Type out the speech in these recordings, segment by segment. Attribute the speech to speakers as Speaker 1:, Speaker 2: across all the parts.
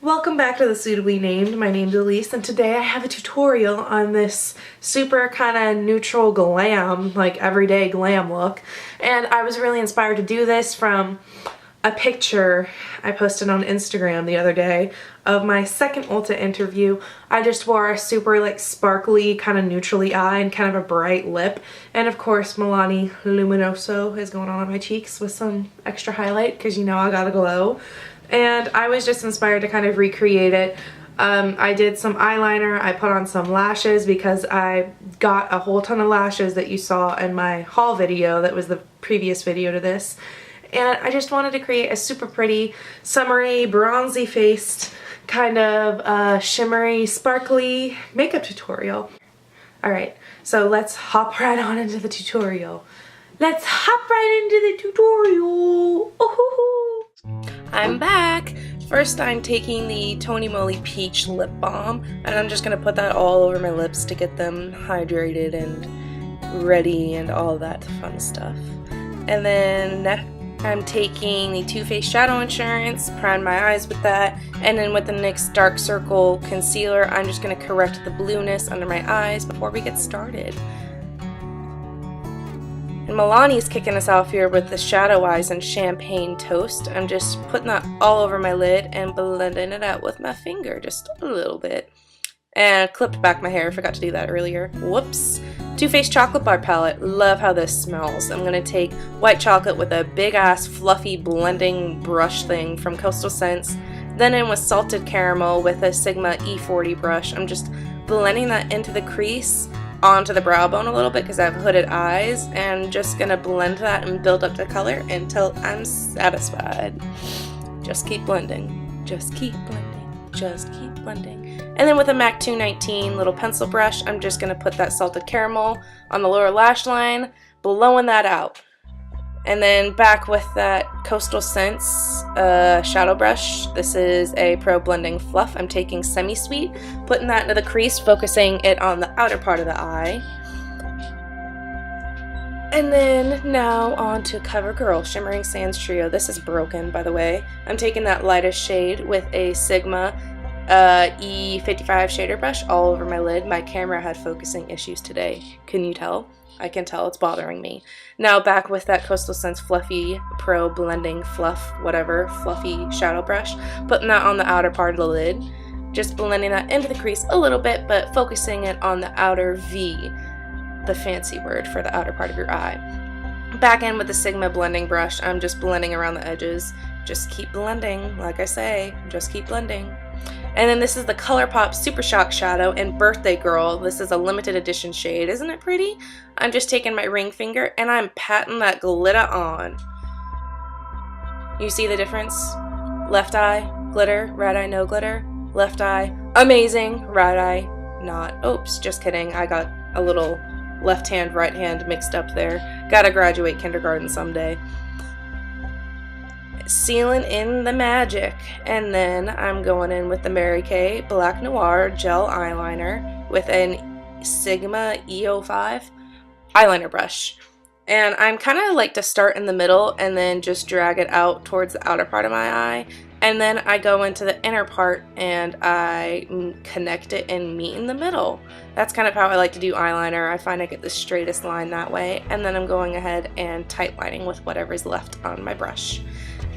Speaker 1: Welcome back to the Suitably Named. My name's Elise, and today I have a tutorial on this super kind of neutral glam, like everyday glam look. And I was really inspired to do this from a picture I posted on Instagram the other day of my second Ulta interview. I just wore a super like sparkly kind of neutrally eye and kind of a bright lip. And of course Milani Luminoso is going on my cheeks with some extra highlight because you know I gotta glow. And I was just inspired to kind of recreate it. I did some eyeliner, I put on some lashes because I got a whole ton of lashes that you saw in my haul video that was the previous video to this. And I just wanted to create a super pretty, summery, bronzy faced, kind of shimmery, sparkly makeup tutorial. Alright, so let's hop right on into the tutorial. Let's hop right into the tutorial. Ooh. I'm back. First I'm taking the Tony Moly Peach Lip Balm and I'm just going to put that all over my lips to get them hydrated and ready and all that fun stuff. And then next I'm taking the Too Faced Shadow Insurance, prime my eyes with that, and then with the NYX Dark Circle Concealer I'm just going to correct the blueness under my eyes before we get started. And Milani's kicking us off here with the Shadow Eyes and Champagne Toast. I'm just putting that all over my lid and blending it out with my finger just a little bit. And I clipped back my hair, forgot to do that earlier. Whoops. Too Faced Chocolate Bar Palette. Love how this smells. I'm going to take white chocolate with a big ass fluffy blending brush thing from Coastal Scents. Then in with salted caramel with a Sigma E40 brush. I'm just blending that into the crease onto the brow bone a little bit because I have hooded eyes, and just gonna blend that and build up the color until I'm satisfied. Just keep blending, just keep blending, just keep blending. And then with a MAC 219 little pencil brush, I'm just gonna put that salted caramel on the lower lash line, blowing that out. And then back with that Coastal Scents shadow brush. This is a Pro Blending Fluff. I'm taking Semi-Sweet, putting that into the crease, focusing it on the outer part of the eye. And then now on to CoverGirl Shimmering Sands Trio. This is broken, by the way. I'm taking that lightest shade with a Sigma E55 shader brush all over my lid. My camera had focusing issues today. Can you tell? I can tell it's bothering me. Now back with that Coastal Scents Fluffy Pro Blending Fluff, whatever, fluffy shadow brush. Putting that on the outer part of the lid. Just blending that into the crease a little bit, but focusing it on the outer V, the fancy word for the outer part of your eye. Back in with the Sigma blending brush, I'm just blending around the edges. Just keep blending, like I say, just keep blending. And then this is the ColourPop Super Shock Shadow in Birthday Girl. This is a limited edition shade. Isn't it pretty? I'm just taking my ring finger and I'm patting that glitter on. You see the difference? Left eye, glitter, right eye, no glitter. Left eye, amazing. Right eye, not. Oops, just kidding. I got a little left hand, right hand mixed up there. Gotta graduate kindergarten someday. Sealing in the magic, and then I'm going in with the Mary Kay Black Noir Gel Eyeliner with an Sigma E05 eyeliner brush. And I'm kind of like to start in the middle and then just drag it out towards the outer part of my eye, and then I go into the inner part and I connect it and meet in the middle. That's kind of how I like to do eyeliner. I find I get the straightest line that way, and then I'm going ahead and tight lining with whatever's left on my brush.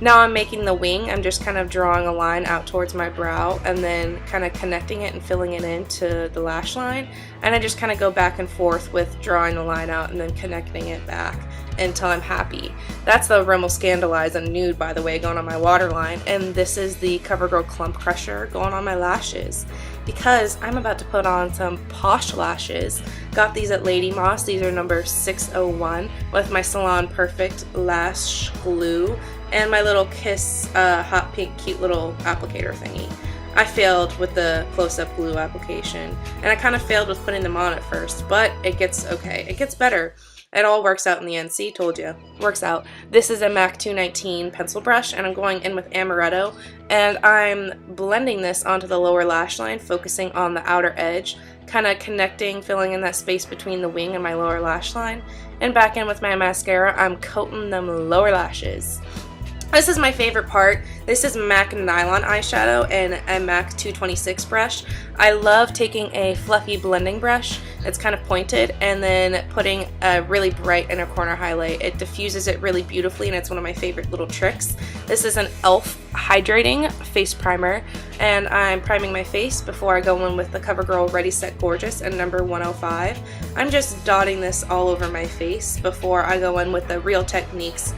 Speaker 1: Now I'm making the wing. I'm just kind of drawing a line out towards my brow and then kind of connecting it and filling it into the lash line. And I just kind of go back and forth with drawing the line out and then connecting it back until I'm happy. That's the Rimmel Scandalize and Nude, by the way, going on my waterline. And this is the CoverGirl Clump Crusher going on my lashes, because I'm about to put on some Posh lashes. Got these at Lady Moss. These are number 601 with my Salon Perfect lash glue and my little Kiss hot pink cute little applicator thingy. I failed with the close-up glue application, and I kind of failed with putting them on at first, but it gets okay. It gets better. It all works out in the end. See, told you. Works out. This is a MAC 219 pencil brush, and I'm going in with Amaretto, and I'm blending this onto the lower lash line, focusing on the outer edge, kind of connecting, filling in that space between the wing and my lower lash line. And back in with my mascara, I'm coating them lower lashes. This is my favorite part. This is MAC Nylon eyeshadow and a MAC 226 brush. I love taking a fluffy blending brush that's kind of pointed and then putting a really bright inner corner highlight. It diffuses it really beautifully and it's one of my favorite little tricks. This is an e.l.f. hydrating face primer and I'm priming my face before I go in with the CoverGirl Ready Set Gorgeous in number 105. I'm just dotting this all over my face before I go in with the Real Techniques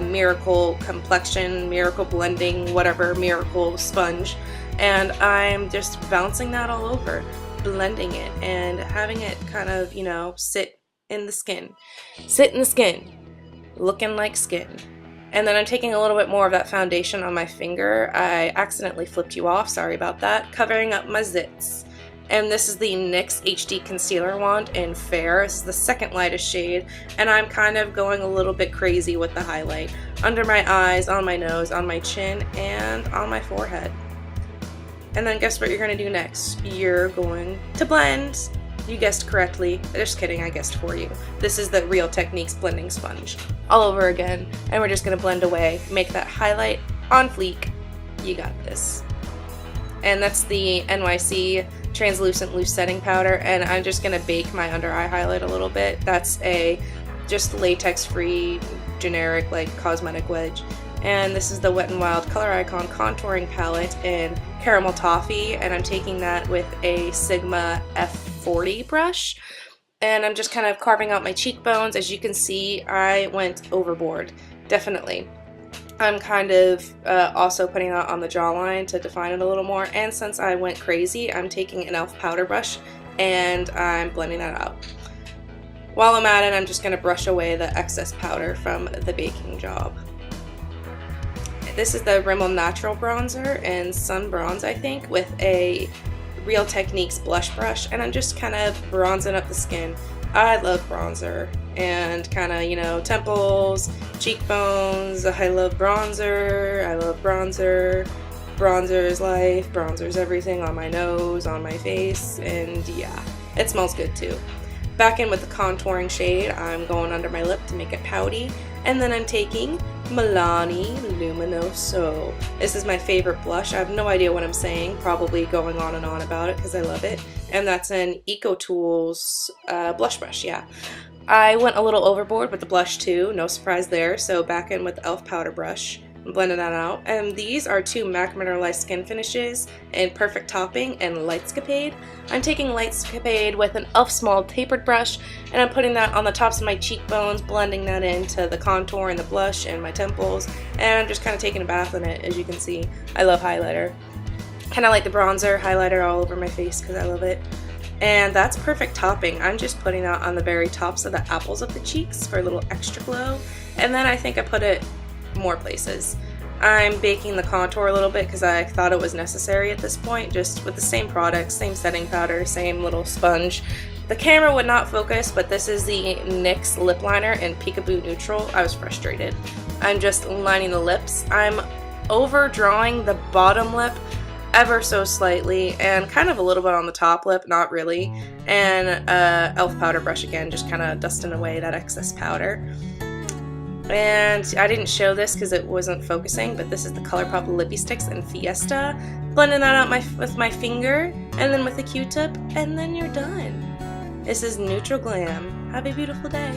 Speaker 1: Miracle Complexion, Miracle Blending, whatever, Miracle Sponge, and I'm just bouncing that all over, blending it and having it kind of, you know, sit in the skin, looking like skin. And then I'm taking a little bit more of that foundation on my finger. I accidentally flipped you off, sorry about that, covering up my zits. And this is the NYX HD Concealer Wand in Fair. This is the second lightest shade, and I'm kind of going a little bit crazy with the highlight. Under my eyes, on my nose, on my chin, and on my forehead. And then guess what you're going to do next? You're going to blend. You guessed correctly. Just kidding, I guessed for you. This is the Real Techniques Blending Sponge. All over again, and we're just going to blend away. Make that highlight on fleek. You got this. And that's the NYC Translucent Loose Setting Powder, and I'm just going to bake my under eye highlight a little bit. That's a just latex free generic like cosmetic wedge. And this is the Wet n Wild Color Icon Contouring Palette in Caramel Toffee, and I'm taking that with a Sigma F40 brush. And I'm just kind of carving out my cheekbones. As you can see, I went overboard, definitely. I'm kind of also putting that on the jawline to define it a little more, and since I went crazy, I'm taking an e.l.f. powder brush and I'm blending that out. While I'm at it, I'm just going to brush away the excess powder from the baking job. This is the Rimmel Natural Bronzer in Sun Bronze, I think, with a Real Techniques blush brush, and I'm just kind of bronzing up the skin. I love bronzer and kind of, you know, temples, cheekbones. I love bronzer. I love bronzer. Bronzer is life. Bronzer is everything on my nose, on my face, and yeah, it smells good too. Back in with the contouring shade, I'm going under my lip to make it pouty, and then I'm taking Milani Luminoso. This is my favorite blush. I have no idea what I'm saying, probably going on and on about it because I love it. And that's an EcoTools blush brush, yeah. I went a little overboard with the blush too, no surprise there, so back in with the e.l.f. powder brush. I'm blending that out. And these are two MAC Mineralized Skin Finishes in Perfect Topping and Lightscapade. I'm taking Lightscapade with an e.l.f. small tapered brush, and I'm putting that on the tops of my cheekbones, blending that into the contour and the blush and my temples, and I'm just kind of taking a bath in it, as you can see. I love highlighter. Kind of like the bronzer, highlighter all over my face because I love it. And that's Perfect Topping. I'm just putting that on the very tops of the apples of the cheeks for a little extra glow, and then I think I put it more places. I'm baking the contour a little bit because I thought it was necessary at this point, just with the same product, same setting powder, same little sponge. The camera would not focus, but this is the NYX lip liner in Peekaboo Neutral. I was frustrated. I'm just lining the lips. I'm overdrawing the bottom lip ever so slightly and kind of a little bit on the top lip, not really. And e.l.f. powder brush again, just kind of dusting away that excess powder. And I didn't show this because it wasn't focusing, but this is the ColourPop Lippy Sticks in Fiesta. Blending that out with my finger and then with a Q-tip, and then you're done. This is Neutral Glam. Have a beautiful day.